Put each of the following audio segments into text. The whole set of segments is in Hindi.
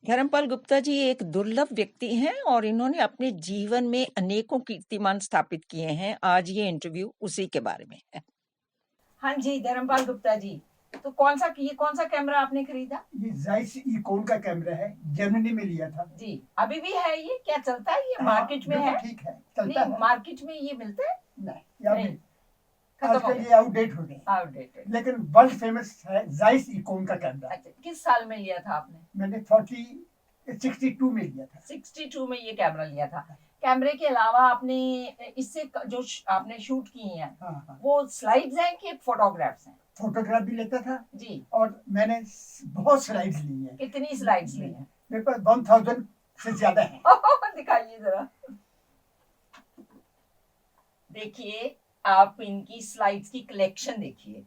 धर्मपाल गुप्ता जी एक दुर्लभ व्यक्ति हैं और इन्होंने अपने जीवन में अनेकों कीर्तिमान स्थापित किए हैं। आज ये इंटरव्यू उसी के बारे में है। हाँ जी, धर्मपाल गुप्ता जी, तो कौन सा कैमरा आपने खरीदा? ये जाइस इकोन का कैमरा है, जर्मनी में लिया था जी, अभी भी है ये? क्या चलता है ये? मार्केट में है? ठीक है, चलता है। मार्केट में ये मिलता है? नहीं, आजकल ये आउटडेट हो गए। आउटडेटेड। लेकिन वर्ल्ड फेमस है जाइस इकोन का कैमरा। अच्छा, किस साल में लिया था आपने? मैंने 62 में लिया था। 62 में ये कैमरा लिया था। कैमरे के अलावा आपने इससे जो आपने शूट किए हैं, हाँ। वो स्लाइड्स हैं कि फोटोग्राफ्स हैं? फोटोग्राफ भी लेता था जी। और मैंने बहुत स्लाइड्स ली हैं। कितनी स्लाइड्स ली हैं? मेरे पास 1000 से ज्यादा है। दिखाइए जरा। देखिए, आप इनकी स्लाइड्स की कलेक्शन देखिए,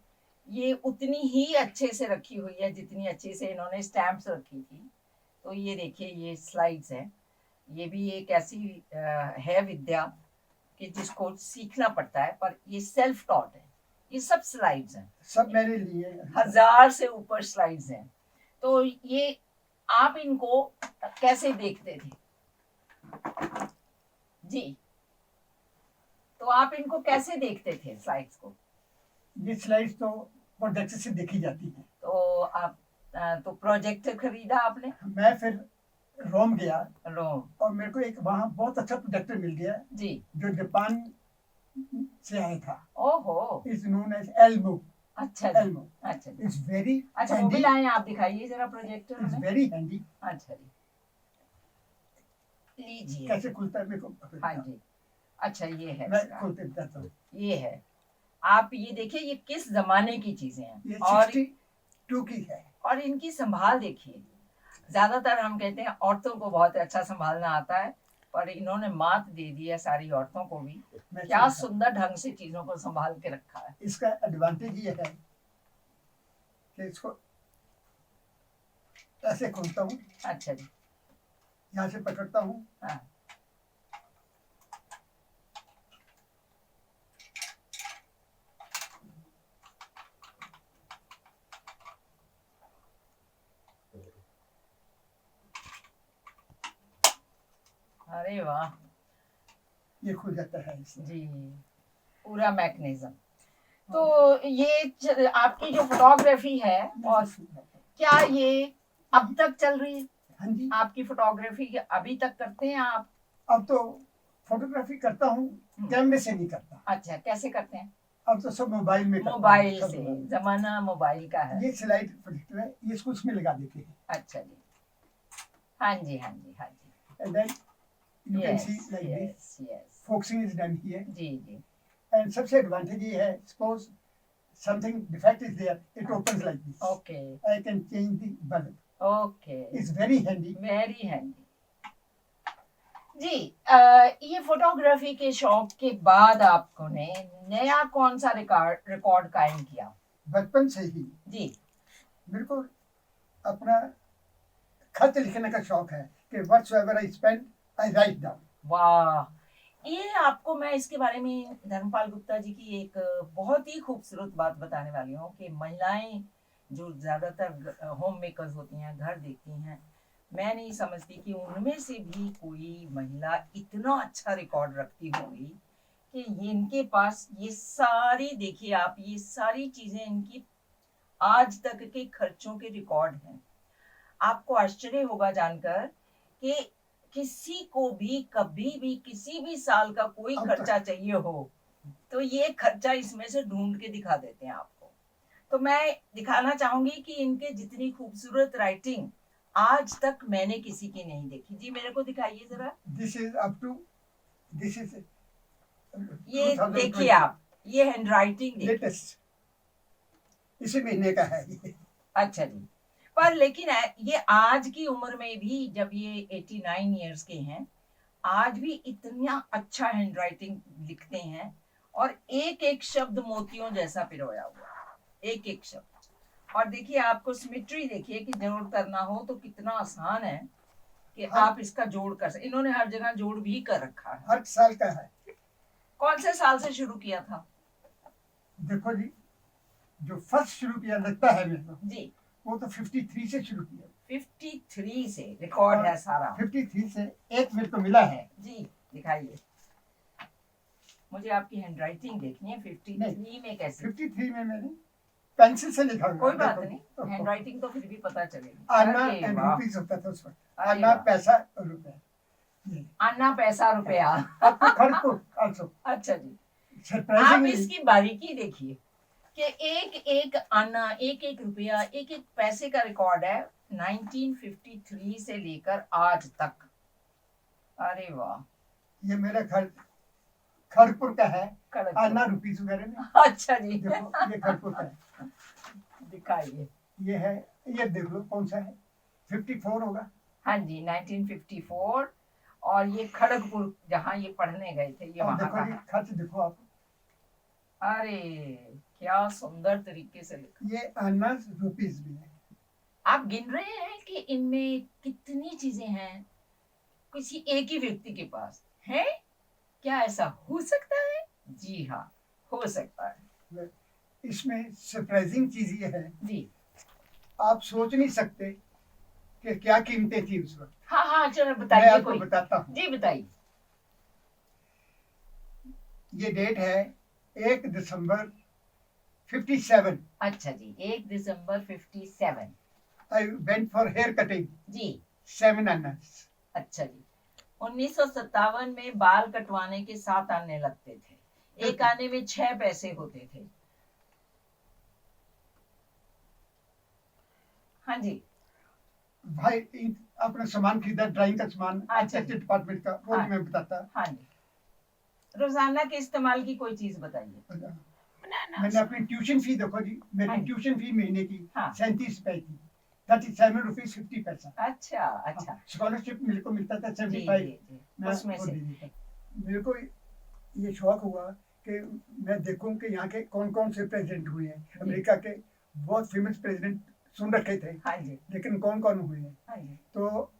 ये उतनी ही अच्छे से रखी हुई है जितनी अच्छे से इन्होंने स्टैम्प्स रखी थी। तो ये देखिए, ये स्लाइड्स हैं। ये भी एक ऐसी है विद्या कि जिसको सीखना पड़ता है, पर ये सेल्फ टॉट है। ये सब स्लाइड्स हैं, सब मेरे लिए 1000 से ऊपर स्लाइड्स हैं। तो ये आप इनको कैसे देखते थे? जी, तो आप इनको कैसे देखते थे स्लाइड्स को? ये स्लाइड्स तो प्रोजेक्टर से देखी जाती है। तो आप तो प्रोजेक्टर खरीदा आपने? मैं फिर रोम गया और मेरे को एक वहाँ बहुत अच्छा प्रोजेक्टर मिल गया जी, जो जापान से आया था। ओहो, इज नोन एज एल्मो। अच्छा एल्मो। अच्छा जी। इट्स वेरी अच्छा, वो भी लाए आप, दिखाइए जरा प्रोजेक्टर। It's very handy. अच्छा जी, लीजिए। कैसे खुलता है मेरे को? हाँ जी, अच्छा ये है, मैं खोलते बताता हूँ। ये है। आप ये देखिए, ये किस जमाने की चीजें हैं। ये और 62 की है। और इनकी संभाल देखिए। ज्यादातर हम कहते हैं औरतों को बहुत अच्छा संभालना आता है, पर इन्होंने मात दे दी है सारी औरतों को भी। क्या सुंदर ढंग से चीजों को संभाल के रखा है। इसका एडवांटेज ये है कि इसको ऐसे खोलता हूँ। अच्छा जी, यहाँ से पकड़ता हूँ। हाँ। अरे वाह, ये खुल जाता है इससे। जी, पूरा मैकेनिज्म। तो ये आपकी जो फोटोग्राफी है, और क्या ये अब तक चल रही है? हाँ जी, आपकी फोटोग्राफी अभी तक करते हैं आप? अब तो फोटोग्राफी करता हूँ, कैमरे से नहीं करता। अच्छा, कैसे करते हैं? अब तो सब मोबाइल में करता हूँ। मोबाइल से, जमाना मोबाइल का है। ये स्लाइड प्रोजेक्टर है, ये इसको उसमें लगा देते हैं। अच्छा जी, हाँ जी, हाँ जी, हाँ जी। And then you can see like yes, this. yes. Focusing is done here. जी जी। And सबसे एडवांटेज ये है, suppose something defect is there, it opens like this. Okay. I can change the bulb. Okay. It's very handy. Very handy. जी, ये फोटोग्राफी के शौक के बाद आपको ने नया कौन सा रिकॉर्ड कायम किया? बचपन से ही जी, मेरे को अपना खत लिखने का शौक है कि whatsoever I spend, I write down. वाह, ये आपको मैं इसके बारे में धर्मपाल गुप्ता जी की एक बहुत ही खूबसूरत बात बताने वाली हूँ कि महिलाएं जो ज्यादातर होम मेकर्स होती हैं, घर देखती हैं, मैं नहीं समझती कि उनमें से भी कोई महिला इतना अच्छा रिकॉर्ड रखती होगी कि इनके पास ये सारी, देखिए आप, ये सारी चीजें इनकी आज तक के खर्चों के रिकॉर्ड हैं। आपको आश्चर्य होगा जानकर कि किसी को भी कभी भी किसी भी साल का कोई खर्चा चाहिए हो तो ये खर्चा इसमें से ढूंढ के दिखा देते हैं आपको। तो मैं दिखाना चाहूंगी कि इनके जितनी खूबसूरत राइटिंग आज तक मैंने किसी की नहीं देखी। जी, मेरे को दिखाइए जरा। This is up to, this is ये देखिए आप, ये हैंड राइटिंग लेटेस्ट इसी महीने का है ये। अच्छा जी, पर लेकिन ये आज की उम्र में भी, जब ये 89 इयर्स के हैं, आज भी इतना अच्छा हैंड राइटिंग लिखते हैं और एक एक शब्द मोतियों जैसा पिरोया हुआ, एक एक शब्द। और देखिए, आपको सिमेट्री देखिए कि जोड़ करना हो तो कितना आसान है कि आप इसका जोड़ कर सकते। इन्होंने हर जगह जोड़ भी कर रखा है। हर साल का है। कौन से साल से शुरू किया था? देखो जी, जो फर्स्ट शुरू किया लगता है मेरे को जी, वो तो 53 से शुरू किया। 53 से रिकॉर्ड है सारा। 53 से एक मेरे को मिला है। जी दिखाइए, मुझे आपकी हैंडराइटिंग देखनी है। 53 में कैसे? 53 में मैंने पेंसिल से लिखा हुआ। कोई बात देखो, नहीं, देखो। हैंडराइटिंग तो फिर भी पता चलेगी। आना अरे एंड वाह, रुपीस होता था उस वक्त। अरे आना वाह। पैसा और रुपया। ये अन्ना पैसा रुपया। आपको खड़गपुर आल्सो अच्छा जी, आप सरप्राइजिंगली इसकी बारीकी देखिए कि एक एक आना, एक एक रुपया, एक एक पैसे का रिकॉर्ड है 1953 से लेकर आज तक। अरे वाह, ये मेरा खड़गपुर का है। कड़क। आना रुपीस वगैरह में अच्छा जी, देखो, ये खड़गपुर का है। दिखाइए। ये है, ये देख लो कौन सा है। 54 होगा। हाँ जी, 1954। और ये खड़गपुर जहाँ ये पढ़ने गए थे, ये और वहाँ देखो का ये है। खर्च देखो आप। अरे क्या सुंदर तरीके से लिखा। ये आना रुपीस भी है। आप गिन रहे हैं कि इनमें कितनी चीजें हैं किसी एक ही व्यक्ति के पास है? क्या ऐसा हो सकता है? जी हाँ, हो सकता है इसमें सरप्राइजिंग चीज ये है, जी। आप सोच नहीं सकते कि क्या कीमतें थी उस वक्त। हाँ हाँ, चलो मैं बताइए आपको कोई। बताता हूँ। जी बताइए। ये डेट है 1 दिसंबर 57। अच्छा जी, 1 दिसंबर 57। I went for hair cutting जी 7 आनास। अच्छा जी, 1957 में बाल कटवाने के 7 आने लगते थे। एक आने में 6 पैसे होते थे। हाँ जी, भाई अपना सामान खरीदा, ड्राइंग का सामान, अच्छा। आर्किटेक्चर डिपार्टमेंट का, वो हाँ। मैं बताता। हाँ जी, रोजाना के इस्तेमाल की कोई चीज बताइए। मैंने अपनी ट्यूशन फी देखो जी, हाँ। मेरी ट्यूशन फी महीने की हाँ। 37 रुपए की, 37 रुपीज 50 पैसा। अच्छा अच्छा स्कॉलरशिप मेरे को मिलता था जी 75। जी, मैं उसमें वो से दे देता। मेरे को ये शौक हुआ कि मैं देखूं कि यहाँ के कौन कौन से प्रेसिडेंट हुए हैं। अमेरिका के बहुत फेमस प्रेसिडेंट सुन रखे थे, हाँ जी लेकिन कौन कौन हुए हैं। हाँ जी, तो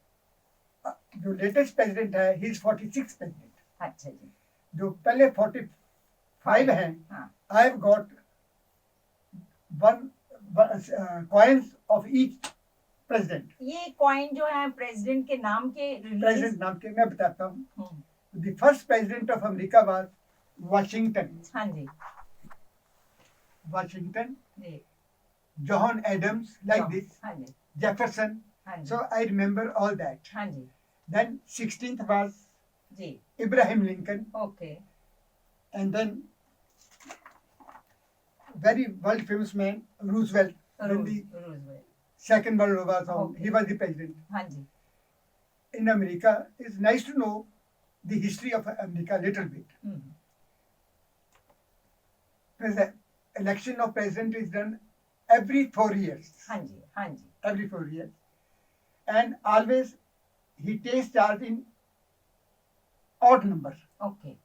जो लेटेस्ट प्रेसिडेंट है, ही इज 46 प्रेसिडेंट। अच्छा जी जो पहले 45 हैं, हाँ I have got one coins of each president. ये कॉइन जो है प्रेसिडेंट के नाम के रिलीज। प्रेसिडेंट नाम के मैं बताता हूँ। The first president of America was Washington. हाँ जी वाशिंगटन, जी, John Adams, like हाँ, this, हाँ जी Jefferson. हाँ जी So I remember all that. हाँ जी Then 16th was जी, Abraham Lincoln, okay and then very world famous man Roosevelt. When the Roosevelt, Second World War was on, Okay. he was the president. हाँ जी In America, it's nice to know the history of America a little bit. The election of president is done every 4 years. हाँ जी हाँ जी, Every 4 years, and always he takes charge in odd number, okay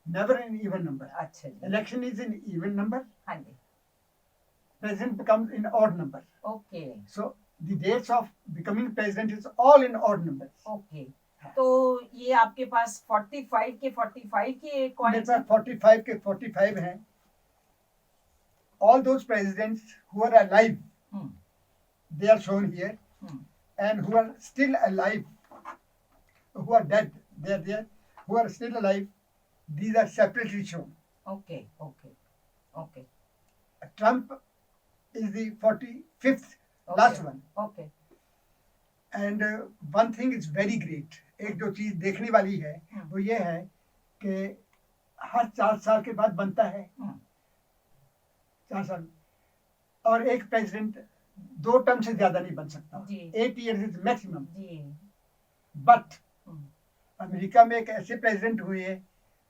never in even number. अच्छा जी Election is in even number, हाँ जी president becomes in odd number. Okay So the dates of becoming president is all in odd numbers. Okay. तो ये आपके पास 45 के 45 के मेरे कॉइन। पास 45 के 45 हैं. All those presidents who are alive, they are shown here, and who are still alive, who are dead, they are there. Who are still alive, these are separately shown. Okay okay okay Trump is the 45th, last one. Okay And one thing is very great. एक जो चीज देखने वाली है वो ये है कि हर 4 साल के बाद बनता है, 4 साल, और एक प्रेसिडेंट 2 टर्म से ज्यादा नहीं बन सकता। जी 8 years इज मैक्सिमम। जी बट अमेरिका में एक ऐसे प्रेसिडेंट हुए हैं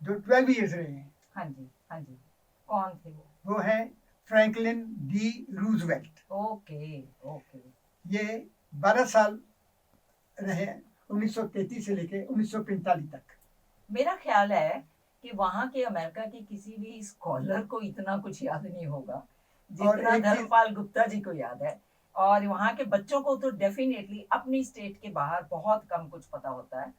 जो 12 years रहे हैं। हाँ जी हाँ जी, कौन थे वो? वो है Franklin D Roosevelt. Okay okay ये 12 साल रहे 1933 से लेके 1945 तक। मेरा ख्याल है कि वहाँ के अमेरिका के किसी भी स्कॉलर को इतना कुछ याद नहीं होगा और जितना एक चीज- धर्मपाल गुप्ता जी को याद है। और वहाँ के बच्चों को तो डेफिनेटली अपनी स्टेट के बाहर बहुत कम कुछ पता होता है,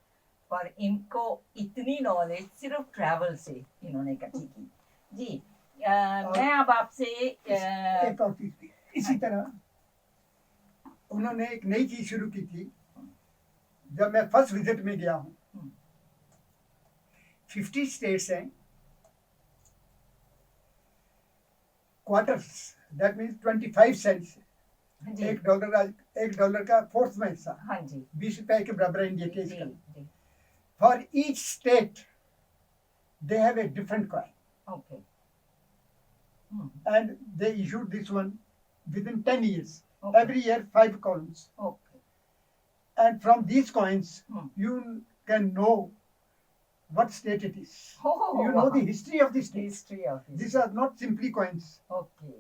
पर इनको इतनी नॉलेज सिर्फ ट्रैवल से इन्होंने इकट्ठी की। जी मैं अब आपसे एक और चीज भी है। इसी तरह उन्होंने एक नई चीज शुरू की थी जब मैं फर्स्ट विजिट में गया हूँ। 50 स्टेट्स हैं, क्वार्टर्स, दैट मीन्स 25 सेंट्स, जी $1 का फोर्थ में हिस्सा, हाँ जी 20 रुपए के बराबर है इंडिया के जी इसका। जी for each state they have a different coin okay and they issued this one within 10 years. Okay. Every year 5 coins, okay and from these coins you can know what state it is. You know the history of the state. History of These are not simply coins. Okay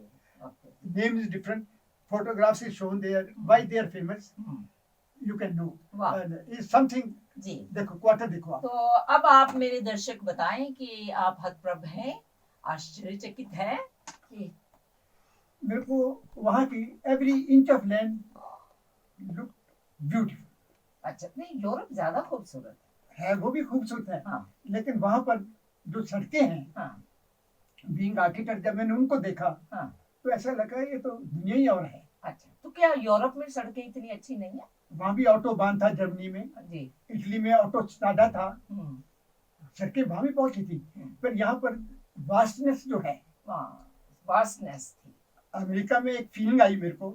okay Name is different, photographs is shown there, why they are famous, you can know. वाह And is something, जी देखो क्वार्टर देखो आप। तो अब आप मेरे दर्शक बताएं कि आप हतप्रभ हैं, आश्चर्यचकित है कि मेरे को वहाँ की every inch of land look beautiful. अच्छा नहीं यूरोप ज्यादा खूबसूरत है, वो भी खूबसूरत है, हाँ लेकिन वहाँ पर जो सड़कें हैं, हाँ बीइंग आर्किटेक्ट, जब मैंने उनको देखा हाँ तो ऐसा लगा ये तो दुनिया ही और है। अच्छा तो क्या यूरोप में सड़कें इतनी अच्छी नहीं है? वहाँ भी ऑटोबान था जर्मनी में, जी इटली में ऑटोस्ट्राडा था, हम्म सड़कें वहाँ भी पहुंची थी, पर यहाँ पर वास्टनेस जो है, वास्टनेस थी अमेरिका में एक फीलिंग आई मेरे को,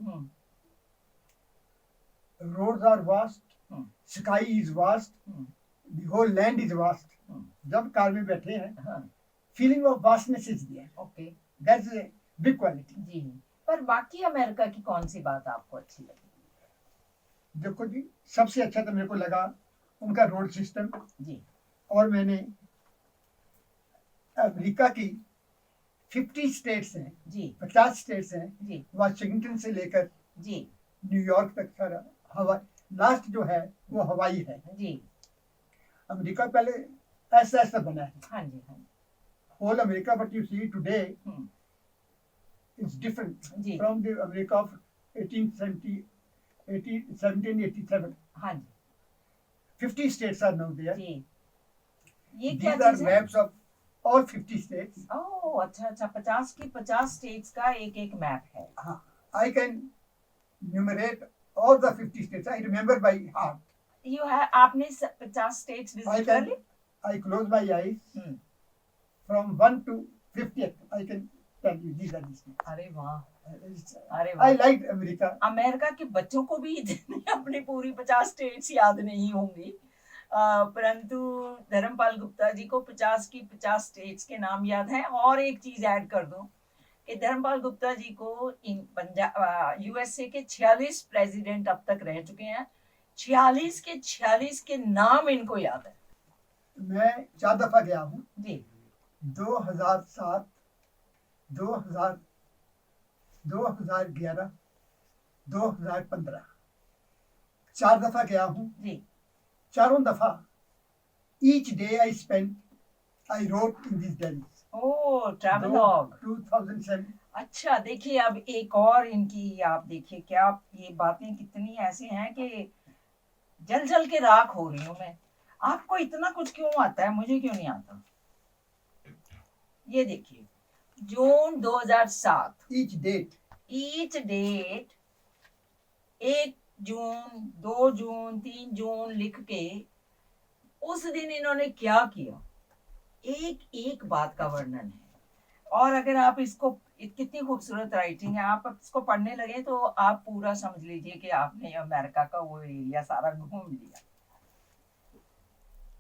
roads are vast, sky is vast, the whole land is vast. जब कार में बैठे हैं, हाँ feeling of vastness is there, okay that's a big quality. जी पर बाकी अमेरिका की कौन सी बात आपको अच्छी लगी? देखो जी, सबसे अच्छा तो मेरे को लगा उनका रोड सिस्टम, जी और मैंने अमेरिका की 50 स्टेट्स हैं, जी 50 स्टेट्स हैं, जी वाशिंगटन से लेकर जी न्यूयॉर्क तक सारा, हवा लास्ट जो है वो हवाई है। जी अमेरिका पहले ऐसा ऐसा बना है, हाँ जी हाँ जी whole America, but you see today hmm, is different जी फ्रॉम द अमेरिका ऑफ 1787। हाँ जी 50 states are now there. जी ये क्या These are चीज है? maps of all 50 states. ओह अच्छा अच्छा 50 की 50 स्टेट्स का एक एक मैप है। I can enumerate all the 50 states. I remember by heart. यू है आपने 50 स्टेट्स I विजिट कर can, ली? I close my eyes hmm, from 1 to 50th. I can tell you these are the states. अरे वाह अरे I वाह liked America. अमेरिका के बच्चों को भी इतनी अपनी पूरी 50 स्टेट्स याद नहीं होंगी, परंतु धर्मपाल गुप्ता जी को 50 की 50 स्टेट्स के नाम याद हैं। और एक चीज ऐड कर दूं कि धर्मपाल गुप्ता जी को पंजाब यूएसए के 46 प्रेसिडेंट अब तक रह चुके हैं, 46 के 46 के नाम इनको याद है। मैं 4 दफा गया हूँ, जी 2007, 2000, 2011, 2015, 4 दफा गया हूँ। जी चारों दफा each day I spent, I wrote in these diaries. ओ ट्रैवलॉग 2007. अच्छा देखिए अब एक और इनकी आप देखिए क्या ये बातें कितनी ऐसी हैं कि जल जल के राख हो रही हूँ मैं। आपको इतना कुछ क्यों आता है, मुझे क्यों नहीं आता? ये देखिए जून 2007, Each date. ईच डेट 1 जून 2 जून 3 जून लिख के उस दिन इन्होंने क्या किया, एक एक बात का वर्णन है। और अगर आप इसको कितनी खूबसूरत राइटिंग है, आप इसको पढ़ने लगे तो आप पूरा समझ लीजिए कि आपने अमेरिका का वो एरिया सारा घूम लिया।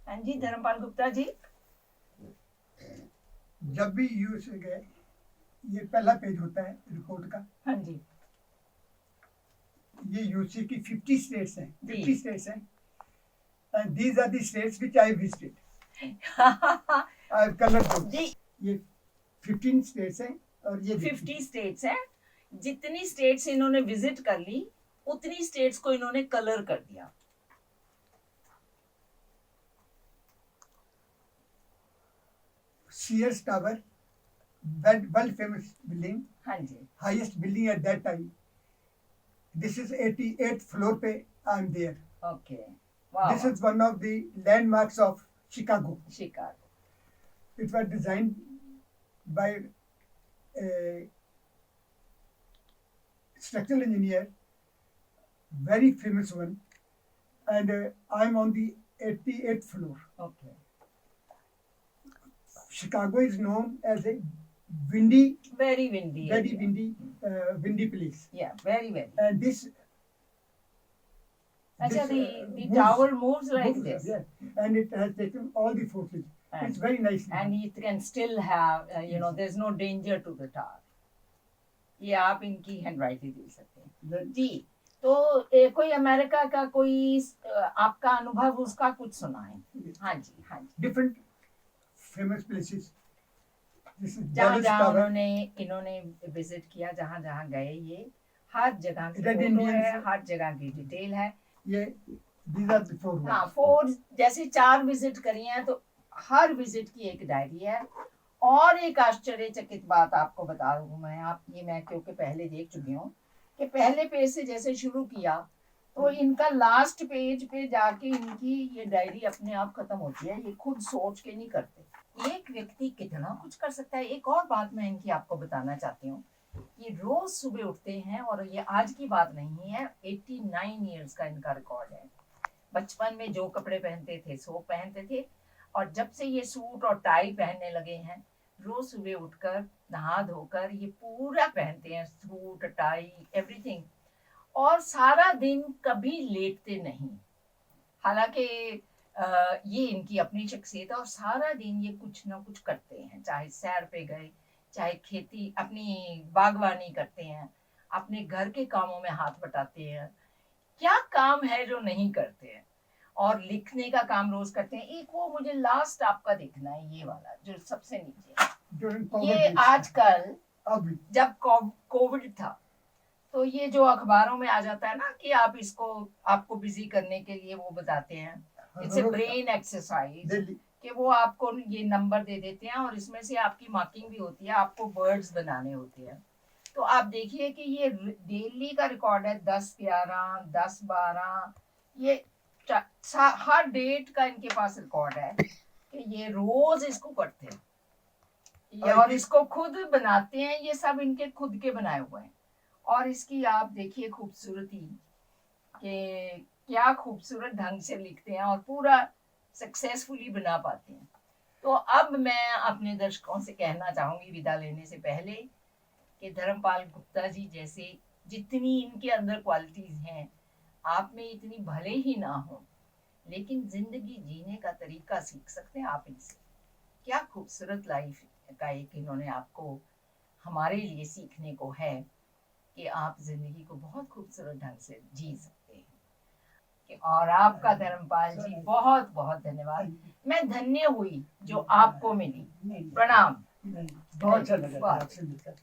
हाँ जी धर्मपाल गुप्ता जी। जब भी यूएसए गए, ये पहला पेज होता है रिपोर्ट का। हाँ जी ये यूएसए की 50 स्टेट्स हैं, जी। 50 स्टेट्स हैं, and these are the states which I visited. I have colored those. जी ये 15 स्टेट्स हैं और ये 50 स्टेट्स हैं। जितनी स्टेट्स इन्होंने विजिट कर ली उतनी स्टेट्स को इन्होंने कलर कर दिया। Sears Tower, world famous building, हाँ जी highest building at that time. This is 88th floor पे I am there. ओके वाह This is one of the landmarks of Chicago. Chicago. It was designed by a structural engineer very famous one, and I'm on the 88th floor. Okay. Chicago is known as a windy, Very windy. very area. windy, windy place. Yeah, very. And this Achha, this, the moves- tower moves like moves, this. yeah, and it has taken all the footage. It's very nice. And it can still have, there's no danger to the tower. ये आप इनकी हैंडराइटिंग देख सकते हैं Then जी। तो कोई अमेरिका का कोई आपका अनुभव उसका कुछ सुनाएं। हाँ जी। different famous places. This is जहाँ Dallas जहाँ Tower. इन्होंने विजिट किया, जहाँ जहाँ गए, ये हर जगह की Red फोटो Indians. है, हर जगह की डिटेल है। Yeah, these are the four हाँ, ones. 4 जैसे 4 विजिट करी हैं, तो हर विजिट की एक डायरी है। और एक आश्चर्यचकित बात आपको बता दूं मैं क्योंकि पहले देख चुकी हूँ कि पहले पेज से जैसे शुरू किया तो इनका लास्ट पेज पे जाके इनकी ये डायरी अपने आप खत्म होती है। ये खुद सोच के नहीं करते। एक व्यक्ति कितना कुछ कर सकता है। एक और बात मैं इनकी आपको बताना चाहती हूँ, ये रोज सुबह उठते हैं, और ये आज की बात नहीं है, 89 इयर्स का इनका रिकॉर्ड है। बचपन में जो कपड़े पहनते थे सो पहनते थे, और जब से ये सूट और टाई पहनने लगे हैं, रोज सुबह उठकर नहा धोकर ये पूरा पहनते हैं, सूट टाई एवरीथिंग, और सारा दिन कभी लेटते नहीं। हालांकि ये इनकी अपनी शख्सियत है, और सारा दिन ये कुछ ना कुछ करते हैं, चाहे सैर पे गए, चाहे खेती अपनी बागवानी करते हैं, अपने घर के कामों में हाथ बटाते हैं। क्या काम है जो नहीं करते हैं। और लिखने का काम रोज करते हैं। एक वो मुझे लास्ट आपका देखना है, ये वाला जो सबसे नीचे, During ये COVID. आजकल Abhi. जब कोविड था तो ये जो अखबारों में आ जाता है ना कि आप इसको आपको बिजी करने के लिए वो बताते हैं, it's a brain exercise, Delhi. कि वो आपको ये नंबर दे देते हैं और इसमें से आपकी मार्किंग भी होती है, आपको वर्ड्स बनाने होते हैं। तो आप देखिए कि ये डेली का रिकॉर्ड है, 10-11, 10-12, ये हर डेट का इनके पास रिकॉर्ड है कि ये रोज इसको करते हैं, ये और इसको खुद बनाते हैं। ये सब इनके खुद के बनाए हुए हैं। और इसकी आप देखिए खूबसूरती, कि क्या खूबसूरत ढंग से लिखते हैं और पूरा सक्सेसफुली बना पाते हैं। तो अब मैं अपने दर्शकों से कहना चाहूंगी विदा लेने से पहले कि धर्मपाल गुप्ता जी जैसे जितनी इनके अंदर क्वालिटीज हैं, आप में इतनी भले ही ना हो, लेकिन जिंदगी जीने का तरीका सीख सकते हैं आप इनसे। क्या खूबसूरत लाइफ का एक इन्होंने आपको हमारे लिए सीखने को है कि आप जिंदगी को बहुत खूबसूरत ढंग से जी सकते हैं। और आपका धर्मपाल जी बहुत बहुत धन्यवाद। मैं धन्य हुई जो आपको मिली। प्रणाम। बहुत अच्छा लगा आपसे मिलकर।